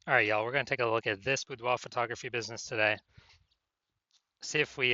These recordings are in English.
All right, y'all, we're going to take a look at this boudoir photography business today. See if we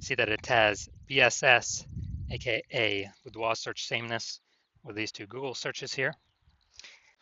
see that it has BSS, aka boudoir search sameness, with these two Google searches here.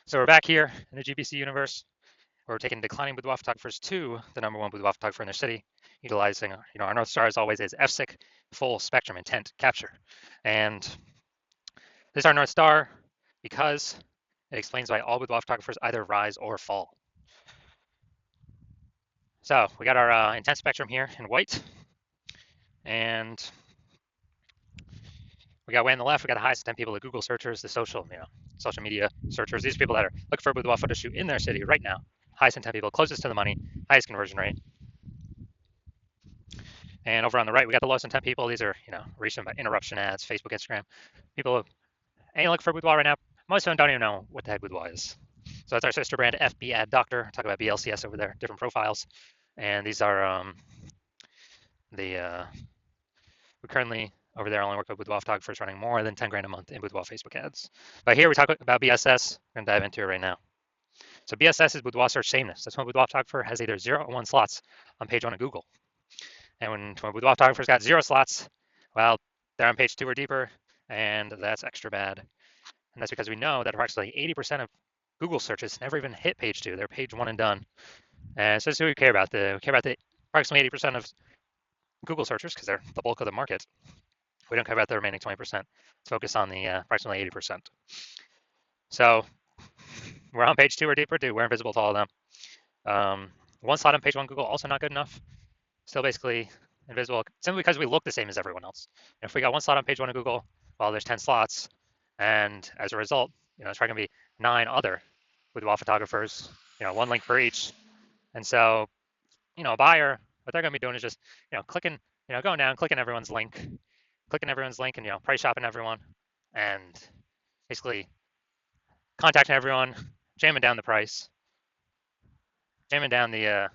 So we're back here in the GBC universe, where we're taking declining boudoir photographers to the #1 boudoir photographer in their city, utilizing our North Star as always is FSIC, full spectrum intent capture. And this is our North Star because it explains why all boudoir photographers either rise or fall. So we got our intent spectrum here in white, and we got way on the left, we got the highest 10 people, the Google searchers, the social media searchers. These are people that are looking for a boudoir photo shoot in their city right now. Highest 10 people, closest to the money, highest conversion rate. And over on the right, we got the lowest 10 people. These are, reached by interruption ads, Facebook, Instagram. People ain't looking for a boudoir right now. Most of them don't even know what the heck boudoir is. So that's our sister brand, FB Ad Doctor. Talk about BLCS over there, different profiles. And these are we currently over there only work with boudoir photographers running more than 10 grand a month in boudoir Facebook ads. But here we talk about BSS. We're going to dive into it right now. So BSS is boudoir search sameness. That's when a boudoir photographer has either 0 or 1 slots on page 1 of Google. And when a boudoir photographer's got 0 slots, well, they're on page 2 or deeper, and that's extra bad. And that's because we know that approximately 80% of Google searches never even hit page 2. They're page 1 and done. And so this is what we care about. We care about the approximately 80% of Google searchers because they're the bulk of the market. We don't care about the remaining 20%. Let's focus on the approximately 80%. So we're on page 2 or deeper, we're invisible to all of them. 1 slot on page 1 Google, also not good enough. Still basically invisible, simply because we look the same as everyone else. And if we got 1 slot on page 1 of Google, well, there's 10 slots. And as a result, it's probably going to be 9 other boudoir photographers, 1 link for each. And so, a buyer, what they're going to be doing is just, clicking, going down, clicking everyone's link, and, price shopping everyone, and basically contacting everyone, jamming down the price, jamming down the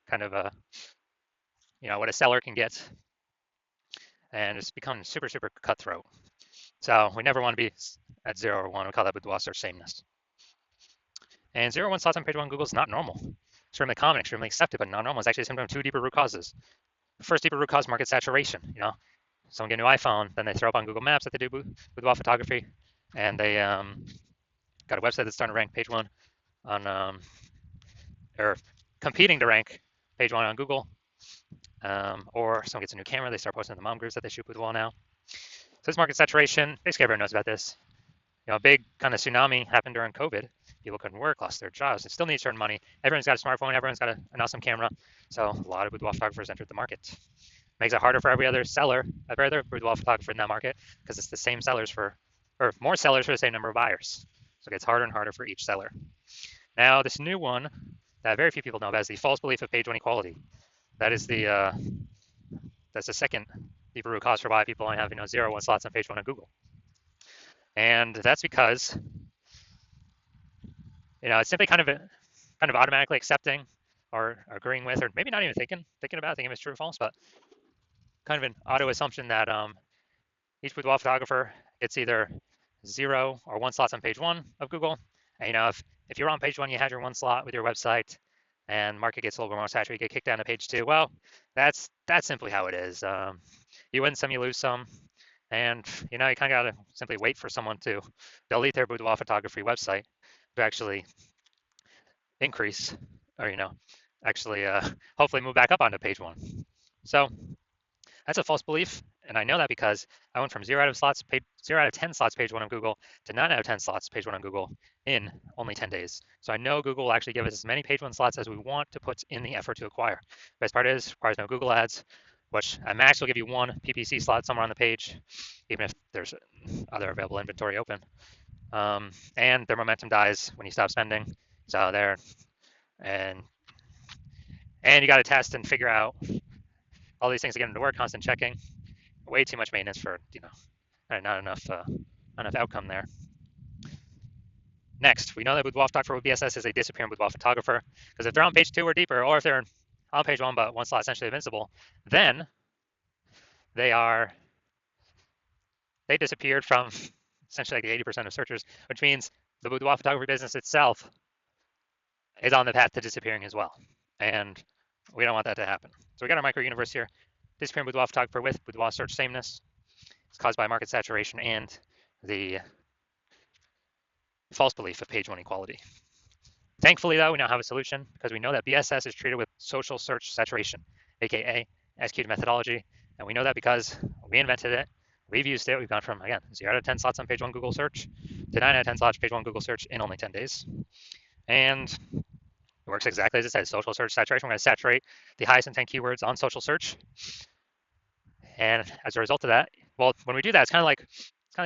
kind of what a seller can get, and it's become super, super cutthroat. So we never want to be at 0 or 1. We call that boudoir search sameness. And 0 or 1 slots on page 1 Google is not normal. Extremely common, extremely accepted, but not normal. It's actually a symptom of 2 deeper root causes. The first deeper root cause, market saturation. Someone get a new iPhone, then they throw up on Google Maps that they do boudoir photography, and they got a website that's starting to rank page 1 on, or competing to rank page 1 on Google. Or someone gets a new camera, they start posting in the mom groups that they shoot boudoir now. So this market saturation, basically everyone knows about this. A big kind of tsunami happened during COVID. People couldn't work, lost their jobs, and still need to earn money. Everyone's got a smartphone, everyone's got an awesome camera. So a lot of boudoir photographers entered the market. Makes it harder for every other seller, every other boudoir photographer in that market, because it's the same sellers or more sellers for the same number of buyers. So it gets harder and harder for each seller. Now, this new one that very few people know about is the false belief of page 1 equality. That is that's the second deeper root cause for why people only have 0 1 slots on page 1 of Google. And that's because it's simply kind of automatically accepting or agreeing with, or maybe not even thinking about thinking if it's true or false, but kind of an auto assumption that each boudoir photographer gets either 0 or 1 slots on page 1 of Google. And if you're on page 1, you had your 1 slot with your website, and market gets a little bit more saturated, you get kicked down to page 2. Well, that's simply how it is. You win some, you lose some. And you kind of got to simply wait for someone to delete their boudoir photography website to actually increase, or actually hopefully move back up onto page 1. So that's a false belief, and I know that because I went from 0 out of 10 slots page 1 on Google to 9 out of 10 slots page 1 on Google in only 10 days. So I know Google will actually give us as many page 1 slots as we want to put in the effort to acquire. Best part is, requires no Google ads, which at max will give you 1 PPC slot somewhere on the page, even if there's other available inventory open. And their momentum dies when you stop spending. So there, and you got to test and figure out all these things to get them to work, constant checking. Way too much maintenance for not enough outcome there. Next, we know that boudoir photographer with BSS is a disappearing boudoir photographer, because if they're on page 2 or deeper, or if they're on page 1 but 1 slot essentially invincible, then they disappeared from essentially like 80% of searchers, which means the boudoir photography business itself is on the path to disappearing as well. And we don't want that to happen. So we got our micro universe here. Disappearing boudoir photographer with boudoir search sameness. It's caused by market saturation and the false belief of page one equality. Thankfully, though, we now have a solution because we know that BSS is treated with social search saturation, aka executed methodology. And we know that because we invented it, we've used it. We've gone from, again, 0 to 10 slots on page one Google search to 9 out of 10 slots page one Google search in only 10 days. And it works exactly as it says, social search saturation. We're going to saturate the highest intent keywords on social search. And as a result of that, well, when we do that, it's kind of like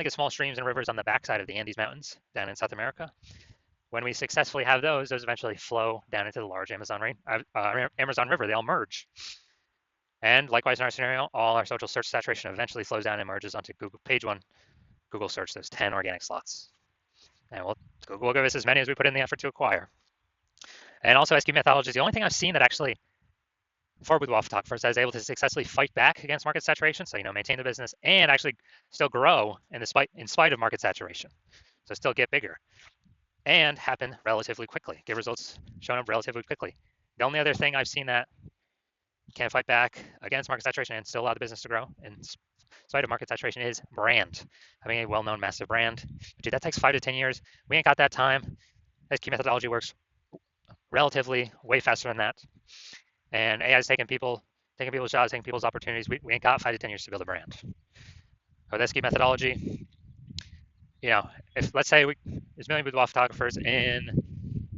a small streams and rivers on the backside of the Andes Mountains down in South America. When we successfully have those eventually flow down into the large Amazon River. They all merge. And likewise, in our scenario, all our social search saturation eventually flows down and merges onto Google page one, Google search, those 10 organic slots. And Google will give us as many as we put in the effort to acquire. And also, SQ methodology is the only thing I've seen that actually, for boudoir photographers, that is able to successfully fight back against market saturation. So, maintain the business and actually still grow in spite of market saturation. So still get bigger. And happen relatively quickly, get results shown up relatively quickly. The only other thing I've seen that can fight back against market saturation and still allow the business to grow in spite of market saturation is brand, having a well-known massive brand. But dude, that takes 5 to 10 years. We ain't got that time. SQ methodology works relatively way faster than that. And AI is taking people's jobs, taking people's opportunities. We ain't got 5 to 10 years to build a brand. With SQ methodology, if let's say there's a million boudoir photographers in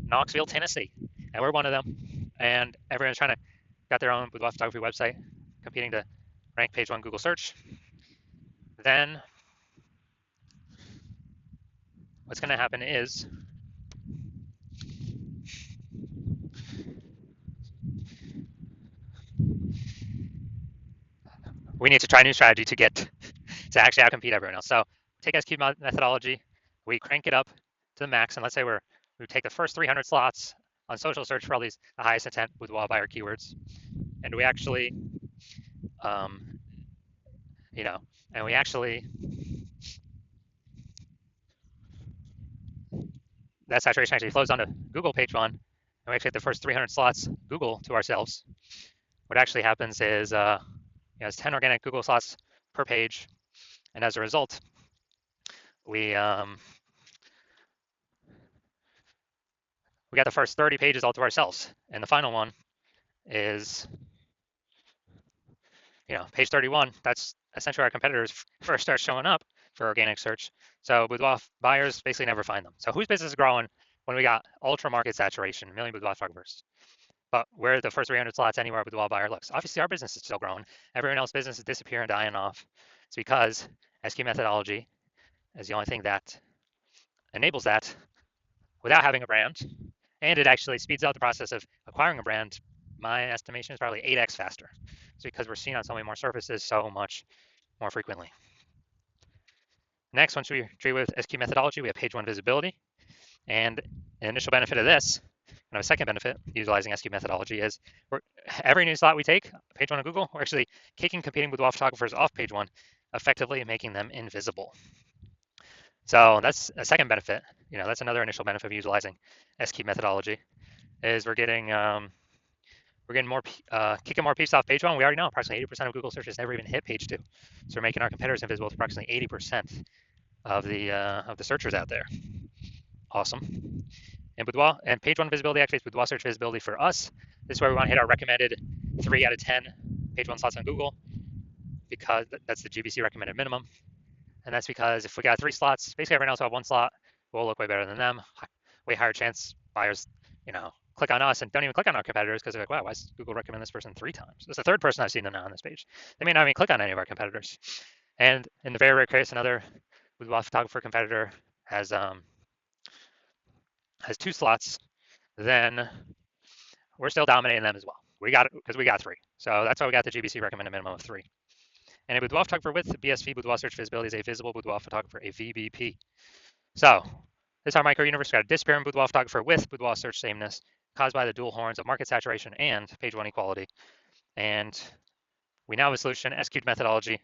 Knoxville, Tennessee, and we're one of them, and everyone's got their own boudoir photography website, competing to rank page one Google search, then what's going to happen is we need to try a new strategy to actually outcompete everyone else. So take SQ methodology, we crank it up to the max, and let's say we take the first 300 slots on social search for all these the highest intent boudoir buyer keywords, and we actually, that saturation actually flows onto Google page one, and we actually get the first 300 slots Google to ourselves. What actually happens is it's 10 organic Google slots per page, and as a result, we got the first 30 pages all to ourselves, and the final one is page 31. That's essentially our competitors first start showing up for organic search. So boudoir buyers basically never find them. So whose business is growing when we got ultra market saturation, a million boudoir photographers? But where the first 300 slots anywhere a boudoir buyer looks. Obviously, our business is still growing. Everyone else's business is disappearing, dying off. It's because SQ methodology is the only thing that enables that without having a brand. And it actually speeds up the process of acquiring a brand. My estimation is probably 8x faster. It's because we're seen on so many more surfaces so much more frequently. Next, once we treat with SQ methodology, we have page one visibility. And an initial benefit of this, and a second benefit utilizing SQ methodology is every new slot we take, page one of Google, we're actually kicking competing boudoir photographers off page one, effectively making them invisible. So that's a second benefit. That's another initial benefit of utilizing SQ methodology, is we're getting more kicking more peeps off page one. We already know approximately 80% of Google searches never even hit page two, so we're making our competitors invisible to approximately 80% of the searchers out there. Awesome. And boudoir and page one visibility activates boudoir search visibility for us. This is where we want to hit our recommended 3 out of 10 page one slots on Google, because that's the GBC recommended minimum. And that's because if we got 3 slots, basically everyone else will have 1 slot, we'll look way better than them. Way higher chance buyers, click on us and don't even click on our competitors because they're like, wow, why does Google recommend this person 3 times? It's the 3rd person I've seen them now on this page. They may not even click on any of our competitors. And in the very rare case, another boudoir photographer competitor has 2 slots, then we're still dominating them as well. We got it because we got 3. So that's why we got the GBC recommended minimum of 3. And a boudoir photographer with BSV boudoir search visibility is a visible boudoir photographer, a VBP. So this is our micro universe. We got a disappearing boudoir photographer with boudoir search sameness caused by the dual horns of market saturation and page one equality. And we now have a solution, SQ'd methodology.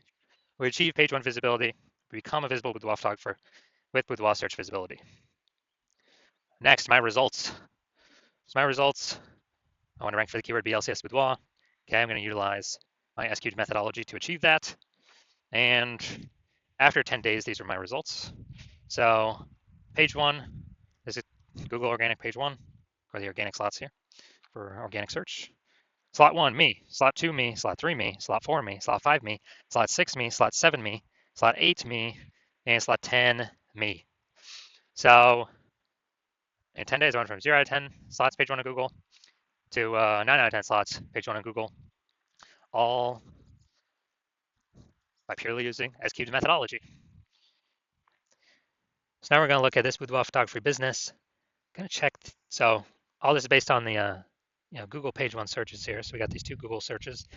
We achieve page one visibility. We become a visible boudoir photographer with boudoir search visibility. Next, my results. So my results, I want to rank for the keyword BLCS boudoir. Okay, I'm going to utilize my SQL methodology to achieve that. And after 10 days, these are my results. So page one is it Google organic page one, or the organic slots here for organic search. Slot one, me. Slot two, me. Slot three, me. Slot four, me. Slot five, me. Slot six, me. Slot seven, me. Slot eight, me. And slot 10, me. So in 10 days, I went from 0 out of 10 slots page one on Google to 9 out of 10 slots page one on Google, all by purely using SQ's methodology. So now we're going to look at this boudoir photography business. I'm going to check. So all this is based on the Google page one searches here. So we got these two Google searches.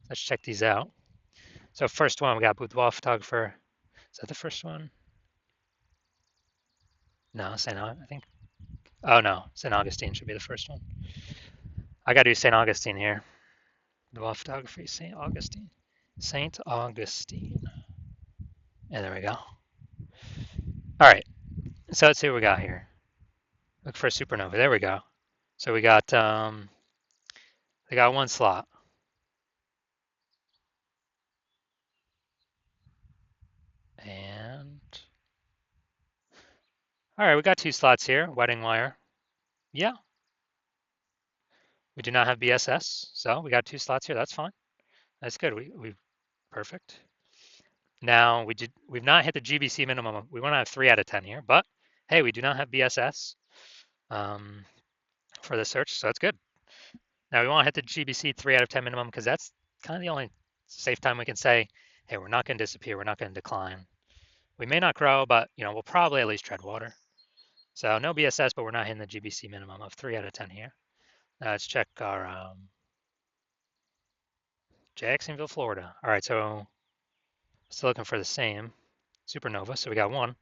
Let's check these out. So first one, we got boudoir photographer. Is that the first one? No, I think. Oh no, St. Augustine should be the first one. I got to do St. Augustine here. Boudoir photography, St. Augustine. St. Augustine. And there we go. All right. So let's see what we got here. Look for a supernova. There we go. So we got they got one slot. And all right, we got two slots here. Wedding wire. Yeah. We do not have BSS, so we got two slots here. That's fine. That's good. We perfect. Now we've not hit the GBC minimum. We want to have 3 out of 10 here, but hey, we do not have BSS for the search, so that's good. Now we want to hit the GBC 3 out of 10 minimum because that's kind of the only safe time we can say, hey, we're not going to disappear, we're not going to decline. We may not grow, but we'll probably at least tread water. So no BSS, but we're not hitting the GBC minimum of 3 out of 10 here. Now let's check our Jacksonville, Florida. All right, so still looking for the same supernova. So we got one.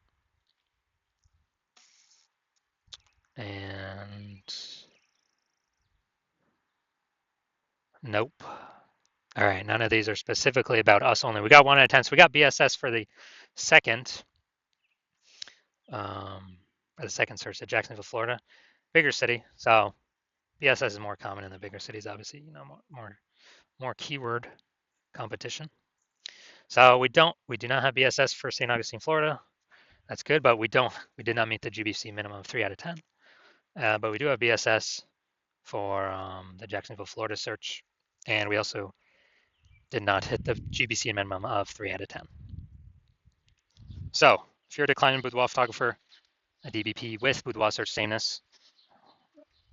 And nope. All right, none of these are specifically about us only. We got 1 out of 10. So we got BSS for the second search at Jacksonville, Florida. Bigger city. So BSS is more common in the bigger cities, obviously, more keyword competition. So we do not have BSS for St. Augustine, Florida. That's good, but we did not meet the GBC minimum of 3 out of 10. But we do have BSS for the Jacksonville, Florida search, and we also did not hit the GBC minimum of 3 out of 10. So if you're a declining boudoir photographer, a DBP with boudoir search sameness,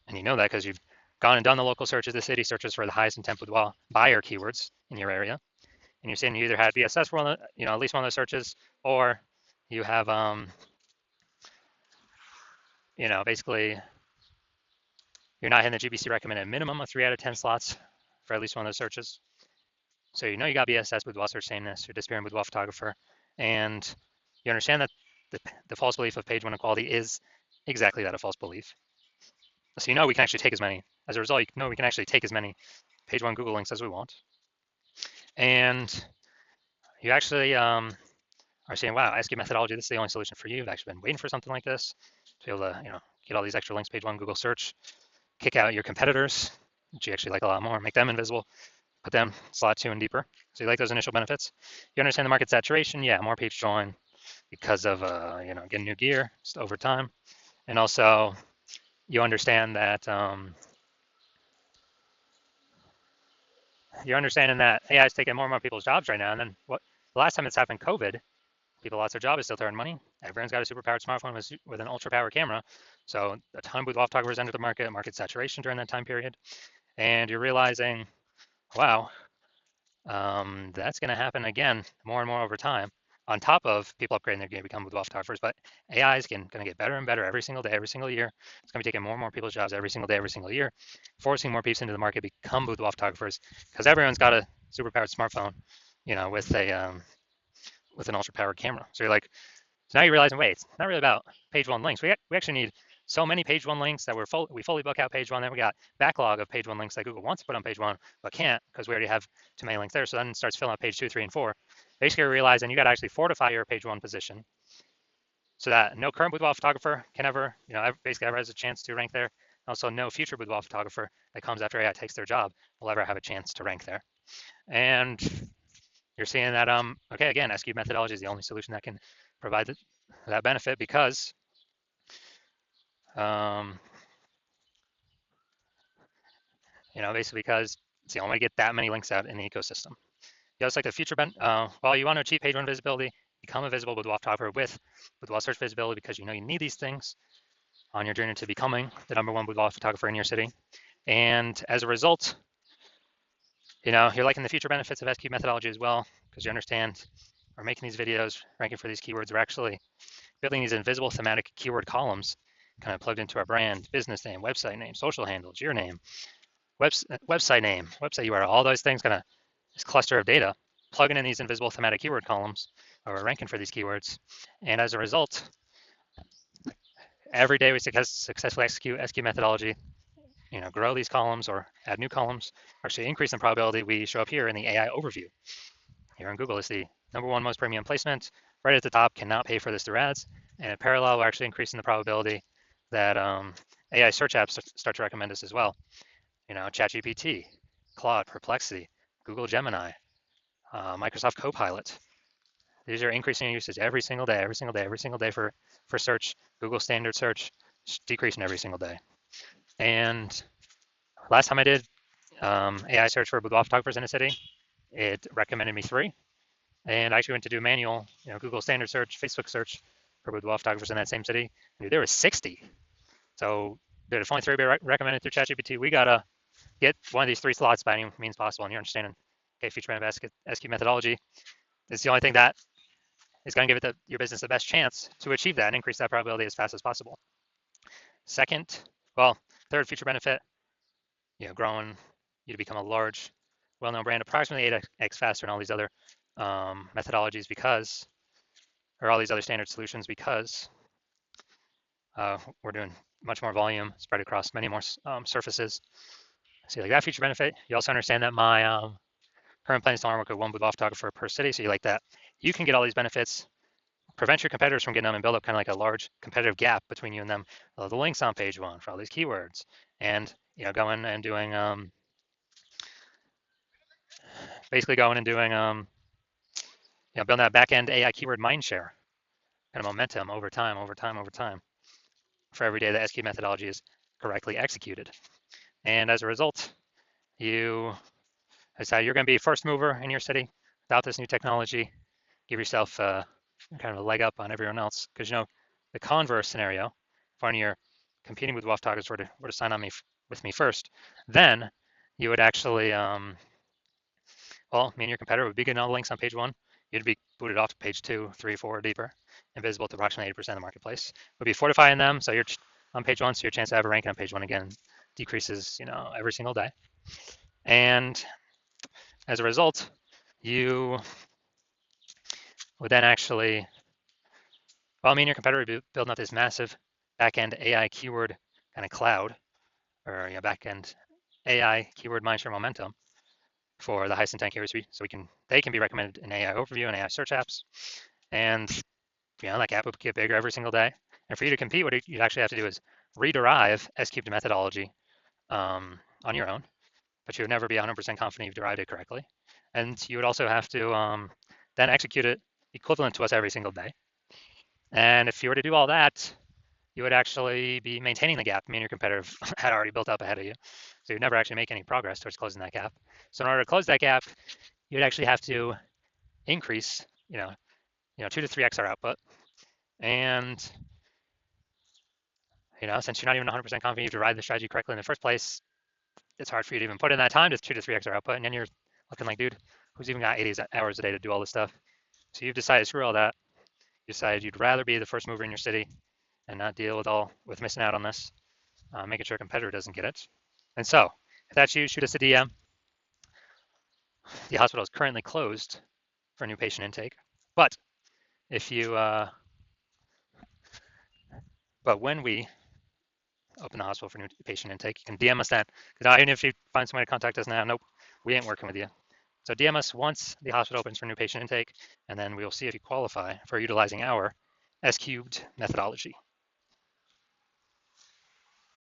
and you know that because you've gone and done the local searches, the city searches for the highest intent boudoir buyer keywords in your area, and you're saying you either had BSS for at least one of those searches, or you have basically you're not hitting the GBC recommended minimum of 3 out of 10 slots for at least one of those searches. So you got BSS boudoir search sameness, you're disappearing boudoir photographer, and you understand that the false belief of page one equality is exactly that, a false belief. So we can actually take as many. As a result, we can actually take as many page one Google links as we want. And you actually are saying, wow, SQ methodology, this is the only solution for you. I've actually been waiting for something like this to be able to, get all these extra links, page one Google search, kick out your competitors, which you actually like a lot more, make them invisible, put them slot 2 and deeper. So you like those initial benefits. You understand the market saturation. Yeah, more page join because of, getting new gear just over time. And also you understand that you're understanding that AI is taking more and more people's jobs right now. And then the last time it's happened, COVID, people lost their job, is still to earn money. Everyone's got a super powered smartphone with an ultra powered camera. So a ton of boudoir photographers entered the market saturation during that time period. And you're realizing, wow, that's going to happen again more and more over time. On top of people upgrading their gear to become boudoir photographers, but AI is going to get better and better every single day, every single year. It's going to be taking more and more people's jobs every single day, every single year, forcing more people into the market to become boudoir photographers because everyone's got a super powered smartphone, with an ultra powered camera. So you're like, so now you're realizing, wait, it's not really about page one links. We actually need so many page one links that we fully book out page one. Then we got backlog of page one links that Google wants to put on page one, but can't because we already have too many links there. So then it starts filling out page 2, 3, and 4. Basically, you're realizing you got to actually fortify your page one position so that no current boudoir photographer can ever, basically ever has a chance to rank there. Also, no future boudoir photographer that comes after AI takes their job will ever have a chance to rank there. And you're seeing that, okay, again, S-cube methodology is the only solution that can provide that benefit because basically because it's the only way to get that many links out in the ecosystem. You also like the future well, you want to achieve page one visibility, become a visible boudoir photographer with boudoir search visibility because you need these things on your journey to becoming the #1 boudoir photographer in your city. And as a result, you're liking the future benefits of S-cube methodology as well because you understand we're making these videos, ranking for these keywords. We're actually building these invisible thematic keyword columns kind of plugged into our brand, business name, website name, social handles, your name, website name, website URL, all those things kind of this cluster of data, plugging in these invisible thematic keyword columns, or we're ranking for these keywords. And as a result, every day we successfully execute S-cube methodology, grow these columns or add new columns, or actually increase the probability we show up here in the AI overview. Here on Google is the #1 most premium placement. Right at the top, cannot pay for this through ads. And in parallel, we're actually increasing the probability that AI search apps start to recommend us as well. ChatGPT, Claude, Perplexity, Google Gemini, Microsoft Copilot. These are increasing in usage every single day for search. Google standard search decreasing every single day. And last time I did AI search for boudoir photographers in a city, it recommended me 3. And I actually went to do manual, Google standard search, Facebook search for boudoir photographers in that same city. Dude, there was 60. So if only 3 recommended through ChatGPT, we gotta get one of these 3 slots by any means possible. And you're understanding, okay, future of S-cube methodology is the only thing that is going to give your business the best chance to achieve that and increase that probability as fast as possible. Third future benefit, growing you to become a large, well-known brand, approximately 8x faster than all these other methodologies or all these other standard solutions because we're doing much more volume spread across many more surfaces. So you like that feature benefit. You also understand that my current plan is to only work with 1 boudoir photographer per city. So you like that. You can get all these benefits, prevent your competitors from getting them, and build up kind of like a large competitive gap between you and them. The links on page 1 for all these keywords, and going and doing building that back-end AI keyword mindshare kind of momentum over time for every day the S-cube methodology is correctly executed. And as a result, you decide you're going to be first mover in your city without this new technology. Give yourself kind of a leg up on everyone else because the converse scenario, if one of your competing with WAF targets were to sign on with me first, then you would actually, me and your competitor would be getting all the links on page 1. You'd be booted off to page 2, 3, 4, deeper, invisible to approximately 80% of the marketplace. Would be fortifying them, so you're on page 1, so your chance to have a rank on page 1 again decreases, every single day. And as a result, you would then actually, me and your competitor would be building up this massive back-end AI keyword kind of cloud, or back-end AI keyword mindshare momentum for the highest intent keywords, so they can be recommended in AI overview and AI search apps, and that gap would get bigger every single day. And for you to compete, what you actually have to do is rederive S-cubed methodology on your own, but you would never be 100% confident you've derived it correctly. And you would also have to then execute it equivalent to us every single day. And if you were to do all that, you would actually be maintaining the gap me and your competitor had already built up ahead of you. So you'd never actually make any progress towards closing that gap. So in order to close that gap, you'd actually have to increase, 2 to 3x our output. And, since you're not even 100% confident you've derived the strategy correctly in the first place, it's hard for you to even put in that time to 2 to 3x our output. And then you're looking like, dude, who's even got 80 hours a day to do all this stuff? So you've decided, screw all that. You decided you'd rather be the first mover in your city and not deal with missing out on this, making sure a competitor doesn't get it. And so, if that's you, shoot us a DM. The hospital is currently closed for new patient intake, but when we open the hospital for new patient intake, you can DM us then. Because even if you find some way to contact us now, nope, we ain't working with you. So DM us once the hospital opens for new patient intake, and then we'll see if you qualify for utilizing our S-cubed methodology.